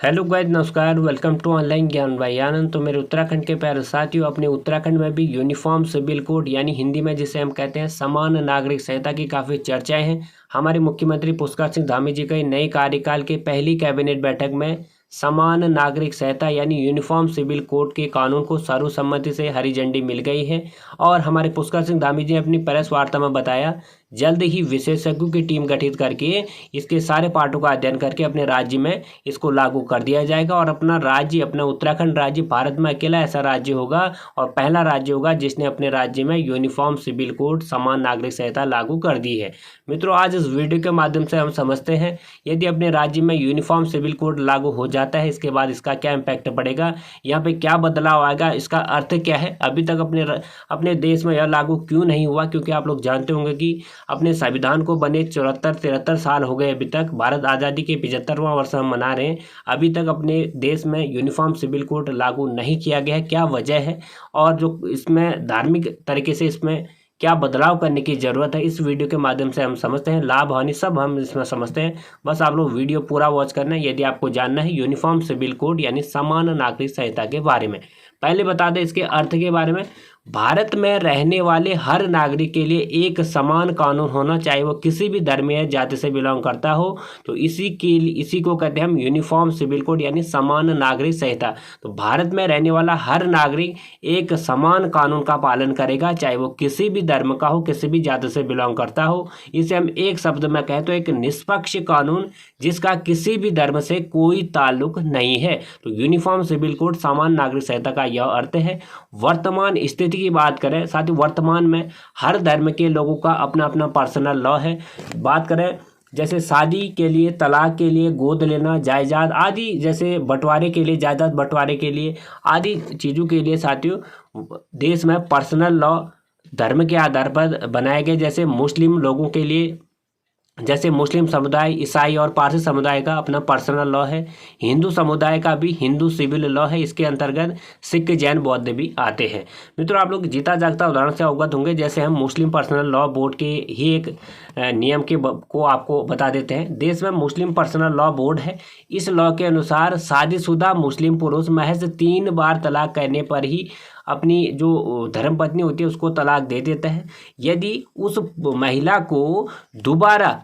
Hello guys, नमस्कार। Welcome to online ज्ञान भाई आनंद। तो मेरे उत्तराखंड के प्यारे साथियों, अपने उत्तराखंड में भी यूनिफॉर्म सिविल कोड यानी हिंदी में जिसे हम कहते हैं समान नागरिक संहिता की काफ़ी चर्चाएं हैं। हमारे मुख्यमंत्री पुष्कर सिंह धामी जी का नए कार्यकाल के पहली कैबिनेट बैठक में समान नागरिक संहिता यानी यूनिफॉर्म सिविल कोड के कानून को सर्वसम्मति से हरी झंडी मिल गई है। और हमारे पुष्कर सिंह धामी जी ने अपनी प्रेस वार्ता में बताया, जल्द ही विशेषज्ञों की टीम गठित करके इसके सारे पार्टों का अध्ययन करके अपने राज्य में इसको लागू कर दिया जाएगा। और अपना उत्तराखंड राज्य भारत में अकेला ऐसा राज्य होगा और पहला राज्य होगा जिसने अपने राज्य में यूनिफॉर्म सिविल कोड समान नागरिक संहिता लागू कर दी है। मित्रों, आज इस वीडियो के माध्यम से हम समझते हैं, यदि अपने राज्य में यूनिफॉर्म सिविल कोड लागू हो जाता है, इसके बाद इसका क्या इम्पैक्ट पड़ेगा, यहाँ पे क्या बदलाव आएगा, इसका अर्थ क्या है, अभी तक अपने देश में यह लागू क्यों नहीं हुआ। क्योंकि आप लोग जानते होंगे कि अपने संविधान को बने 74-73 साल हो गए। अभी तक भारत आज़ादी के 75वां वर्ष हम मना रहे हैं, अभी तक अपने देश में यूनिफॉर्म सिविल कोड लागू नहीं किया गया है। क्या वजह है और जो इसमें धार्मिक तरीके से इसमें क्या बदलाव करने की ज़रूरत है, इस वीडियो के माध्यम से हम समझते हैं। लाभ हानि सब हम इसमें समझते हैं। बस आप लोग वीडियो पूरा वॉच करना है यदि आपको जानना है यूनिफॉर्म सिविल कोड यानी समान नागरिक संहिता के बारे में। पहले बता दें इसके अर्थ के बारे में। भारत में रहने वाले हर नागरिक के लिए एक समान कानून होना, चाहे वो किसी भी धर्म या जाति से बिलोंग करता हो। तो इसी को कहते हैं हम यूनिफॉर्म सिविल कोड यानी समान नागरिक संहिता। तो भारत में रहने वाला हर नागरिक एक समान कानून का पालन करेगा, चाहे वो किसी भी धर्म का हो, किसी भी जाति से बिलोंग करता हो। इसे हम एक शब्द में कहें तो एक निष्पक्ष कानून जिसका किसी भी धर्म से कोई ताल्लुक नहीं है। तो यूनिफॉर्म सिविल कोड समान नागरिक संहिता का यह अर्थ है। वर्तमान स्थिति की बात करें साथियों, वर्तमान में हर धर्म के लोगों का अपना अपना पर्सनल लॉ है। बात करें जैसे शादी के लिए, तलाक के लिए, गोद लेना, जायदाद आदि, जैसे बंटवारे के लिए, जायदाद बंटवारे के लिए आदि चीज़ों के लिए साथियों देश में पर्सनल लॉ धर्म के आधार पर बनाए गए। जैसे मुस्लिम लोगों के लिए, जैसे मुस्लिम समुदाय, ईसाई और पारसी समुदाय का अपना पर्सनल लॉ है। हिंदू समुदाय का भी हिंदू सिविल लॉ है। इसके अंतर्गत सिख, जैन, बौद्ध भी आते हैं। मित्रों, आप लोग जीता जागता उदाहरण से अवगत होंगे। जैसे हम मुस्लिम पर्सनल लॉ बोर्ड के ही एक नियम को आपको बता देते हैं। देश में मुस्लिम पर्सनल लॉ बोर्ड है। इस लॉ के अनुसार शादीशुदा मुस्लिम पुरुष महज 3 बार तलाक करने पर ही अपनी जो धर्मपत्नी होती है उसको तलाक दे देता है। यदि उस महिला को दोबारा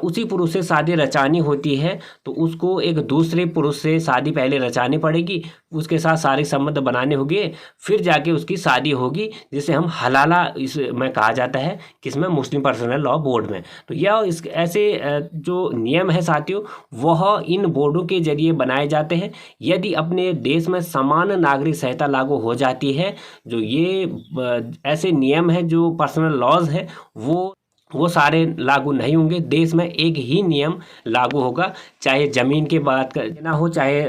उसी पुरुष से शादी रचानी होती है तो उसको एक दूसरे पुरुष से शादी पहले रचानी पड़ेगी, उसके साथ शारीरिक संबंध बनाने होंगे, फिर जाके उसकी शादी होगी, जिसे हम हलाला इसमें कहा जाता है, किसमें, मुस्लिम पर्सनल लॉ बोर्ड में। तो यह ऐसे जो नियम है साथियों वह इन बोर्डों के जरिए बनाए जाते हैं। यदि अपने देश में समान नागरिक संहिता लागू हो जाती है, जो ये ऐसे नियम हैं, जो पर्सनल लॉज हैं, वो सारे लागू नहीं होंगे। देश में एक ही नियम लागू होगा, चाहे ज़मीन की बात करना हो, चाहे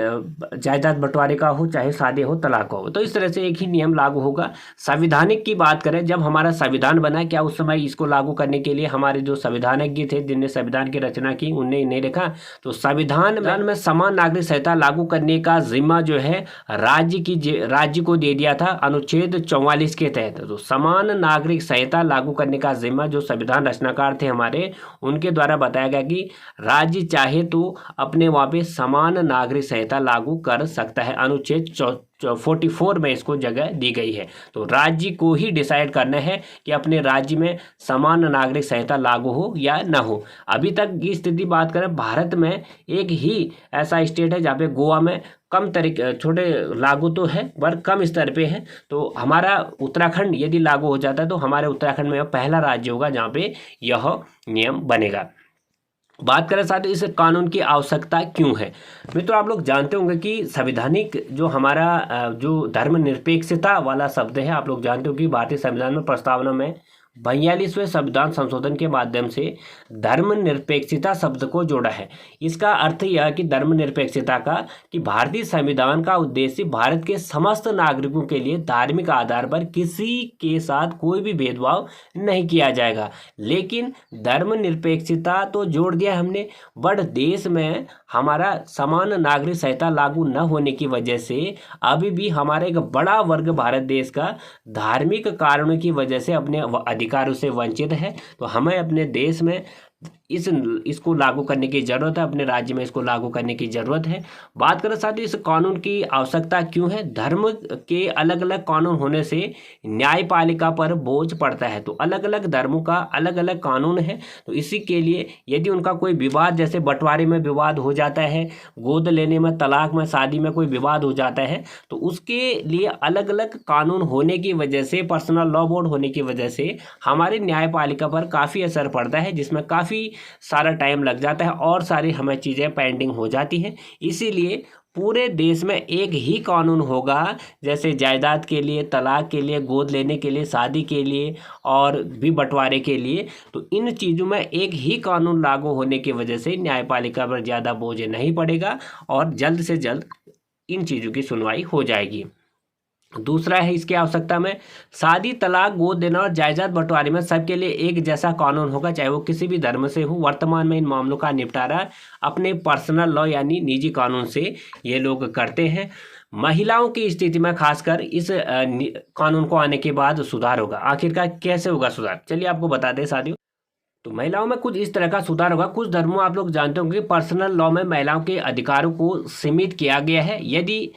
जायदाद बंटवारे का हो, चाहे शादी हो, तलाक हो। तो इस तरह से एक ही नियम लागू होगा। संविधानिक की बात करें, जब हमारा संविधान बना, क्या उस समय इसको लागू करने के लिए हमारे जो संविधानज्ञ थे, जिनने संविधान की रचना की, उनने नहीं देखा। तो संविधान में समान नागरिक संहिता लागू करने का जिम्मा जो है राज्य को दे दिया था अनुच्छेद 44 के तहत। तो समान नागरिक संहिता लागू करने का जिम्मा जो संविधान रचनाकार थे हमारे, उनके द्वारा बताया गया कि राज्य चाहे तो अपने वहाँ पे समान नागरिक संहिता लागू कर सकता है। अनुच्छेद 44 में इसको जगह दी गई है। तो राज्य को ही डिसाइड करना है कि अपने राज्य में समान नागरिक संहिता लागू हो या ना हो। अभी तक की स्थिति बात करें, भारत में एक ही ऐसा स्टेट है जहाँ पे गोवा में कम तरीके छोटे लागू तो है पर कम स्तर पे है। तो हमारा उत्तराखंड यदि लागू हो जाता है तो हमारे उत्तराखंड में पहला राज्य होगा जहाँ पे यह नियम बनेगा। बात करें साथ इस कानून की आवश्यकता क्यों है। मित्रों, आप लोग जानते होंगे कि संवैधानिक जो हमारा जो धर्मनिरपेक्षता वाला शब्द है, आप लोग जानते हो कि भारतीय संविधान में प्रस्तावना में 42वें संविधान संशोधन के माध्यम से धर्मनिरपेक्षता शब्द को जोड़ा है। इसका अर्थ यह है कि धर्मनिरपेक्षता का कि भारतीय संविधान का उद्देश्य भारत के समस्त नागरिकों के लिए धार्मिक आधार पर किसी के साथ कोई भी भेदभाव नहीं किया जाएगा। लेकिन धर्मनिरपेक्षता तो जोड़ दिया हमने, बट देश में हमारा समान नागरिक संहिता लागू न होने की वजह से अभी भी हमारा एक बड़ा वर्ग भारत देश का धार्मिक कारणों की वजह से अपने अधिकारों से वंचित है। तो हमें अपने देश में इसको लागू करने की ज़रूरत है, अपने राज्य में इसको लागू करने की ज़रूरत है। बात करें साथियों इस कानून की आवश्यकता क्यों है। धर्म के अलग अलग कानून होने से न्यायपालिका पर बोझ पड़ता है। तो अलग अलग धर्मों का अलग अलग कानून है, तो इसी के लिए यदि उनका कोई विवाद, जैसे बंटवारे में विवाद हो जाता है, गोद लेने में, तलाक में, शादी में कोई विवाद हो जाता है, तो उसके लिए अलग अलग कानून होने की वजह से, पर्सनल लॉ बोर्ड होने की वजह से हमारी न्यायपालिका पर काफ़ी असर पड़ता है, जिसमें काफ़ी सारा टाइम लग जाता है और सारी हमें चीज़ें पेंडिंग हो जाती हैं। इसीलिए पूरे देश में एक ही कानून होगा, जैसे जायदाद के लिए, तलाक के लिए, गोद लेने के लिए, शादी के लिए और भी बंटवारे के लिए। तो इन चीज़ों में एक ही कानून लागू होने की वजह से न्यायपालिका पर ज़्यादा बोझ नहीं पड़ेगा और जल्द से जल्द इन चीज़ों की सुनवाई हो जाएगी। दूसरा है इसकी आवश्यकता में, शादी, तलाक, गोद देना और जायदाद बंटवारे में सबके लिए एक जैसा कानून होगा, चाहे वो किसी भी धर्म से हो। वर्तमान में इन मामलों का निपटारा अपने पर्सनल लॉ यानी निजी कानून से ये लोग करते हैं। महिलाओं की स्थिति में खासकर इस कानून को आने के बाद सुधार होगा। आखिरकार कैसे होगा सुधार, चलिए आपको बताते हैं साथियों। तो महिलाओं में कुछ इस तरह का सुधार होगा। कुछ धर्मों आप लोग जानते होंगे पर्सनल लॉ में महिलाओं के अधिकारों को सीमित किया गया है। यदि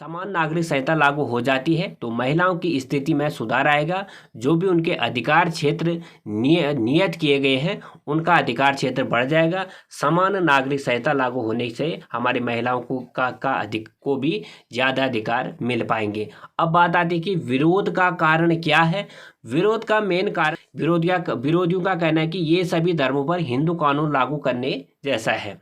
समान नागरिक संहिता लागू हो जाती है तो महिलाओं की स्थिति में सुधार आएगा। जो भी उनके अधिकार क्षेत्र नियत किए गए हैं उनका अधिकार क्षेत्र बढ़ जाएगा। समान नागरिक संहिता लागू होने से हमारी महिलाओं को भी ज़्यादा अधिकार मिल पाएंगे। अब बात आती है कि विरोध का कारण क्या है। विरोध का मेन कारण, विरोधियों का कहना है कि ये सभी धर्मों पर हिंदू कानून लागू करने जैसा है।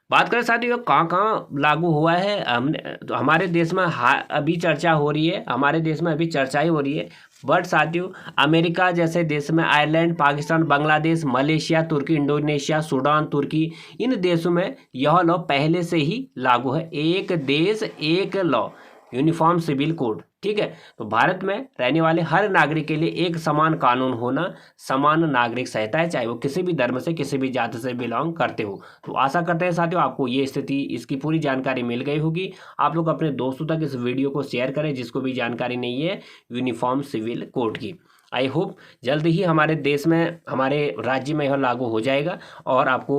बात करें साथियों कहाँ कहाँ लागू हुआ है, हमने तो हमारे देश में अभी चर्चा हो रही है, हमारे देश में अभी चर्चा ही हो रही है। बट साथियों अमेरिका जैसे देश में, आयरलैंड, पाकिस्तान, बांग्लादेश, मलेशिया, तुर्की, इंडोनेशिया, सूडान, तुर्की, इन देशों में यह लॉ पहले से ही लागू है। एक देश एक लॉ, यूनिफॉर्म सिविल कोड, ठीक है। तो भारत में रहने वाले हर नागरिक के लिए एक समान कानून होना, समान नागरिक संहिता है, चाहे वो किसी भी धर्म से, किसी भी जाति से बिलोंग करते हो। तो आशा करते हैं साथियों आपको ये स्थिति, इसकी पूरी जानकारी मिल गई होगी। आप लोग अपने दोस्तों तक इस वीडियो को शेयर करें जिसको भी जानकारी नहीं है यूनिफॉर्म सिविल कोड की। आई होप जल्द ही हमारे देश में, हमारे राज्य में यह लागू हो जाएगा और आपको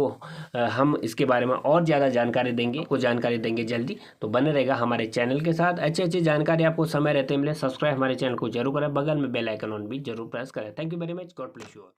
हम इसके बारे में और ज़्यादा जानकारी देंगे जल्दी। तो बने रहेगा हमारे चैनल के साथ। अच्छी जानकारी आपको समय रहते मिले। सब्सक्राइब हमारे चैनल को जरूर करें, बगल में बेल आइकन ऑन भी जरूर प्रेस करें। Thank you very much, God bless you all.